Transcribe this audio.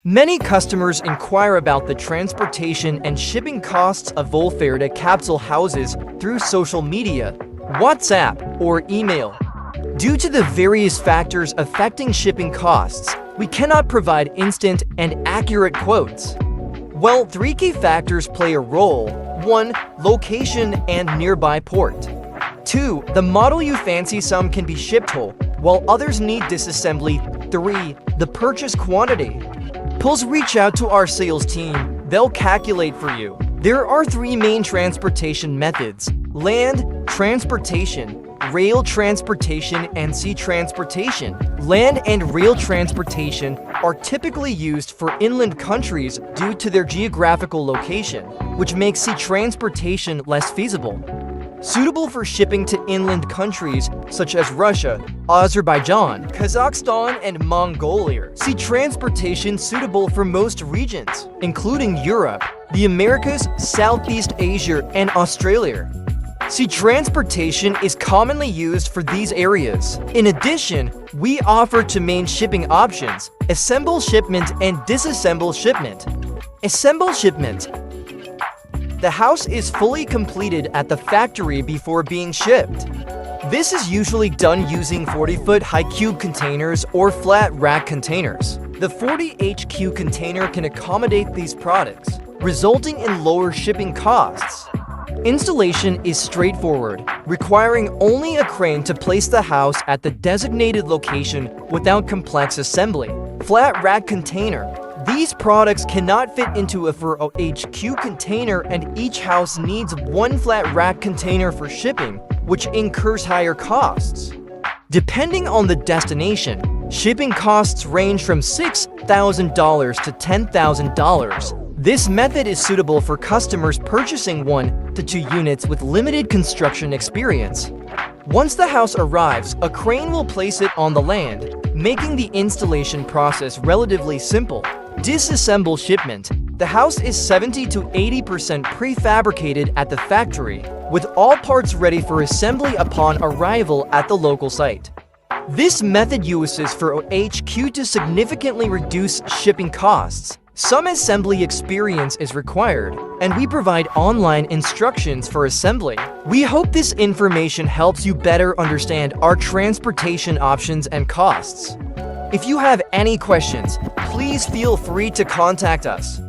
Many customers inquire about the transportation and shipping costs of Volferda capsule houses through social media, WhatsApp, or email. Due to the various factors affecting shipping costs, we cannot provide instant and accurate quotes. Well, three key factors play a role. 1. Location and nearby port. 2. The model you fancy. Some can be shipped whole, while others need disassembly. 3. The purchase quantity. Pls reach out to our sales team. They'll calculate for you. There are three main transportation methods: land transportation, rail transportation, and sea transportation. Land and rail transportation are typically used for inland countries due to their geographical location, which makes sea transportation less feasible. Suitable for shipping to inland countries such as Russia, Azerbaijan, Kazakhstan, and Mongolia. Sea transportation suitable for most regions, including Europe, the Americas, Southeast Asia, and Australia. Sea transportation is commonly used for these areas. In addition, we offer two main shipping options: assemble shipment and disassemble shipment. Assemble shipment. The house is fully completed at the factory before being shipped. This is usually done using 40-foot high cube containers or flat rack containers. The 40HQ container can accommodate these products, resulting in lower shipping costs. Installation is straightforward, requiring only a crane to place the house at the designated location without complex assembly. Flat rack container. These products cannot fit into a 40HQ container, and each house needs one flat rack container for shipping, which incurs higher costs. Depending on the destination, shipping costs range from $6,000 to $10,000. This method is suitable for customers purchasing 1 to 2 units with limited construction experience. Once the house arrives, a crane will place it on the land, making the installation process relatively simple. Disassemble shipment. The house is 70 to 80% prefabricated at the factory, with all parts ready for assembly upon arrival at the local site. This method uses 40HQ to significantly reduce shipping costs. Some assembly experience is required, and we provide online instructions for assembly. We hope this information helps you better understand our transportation options and costs. If you have any questions, please feel free to contact us.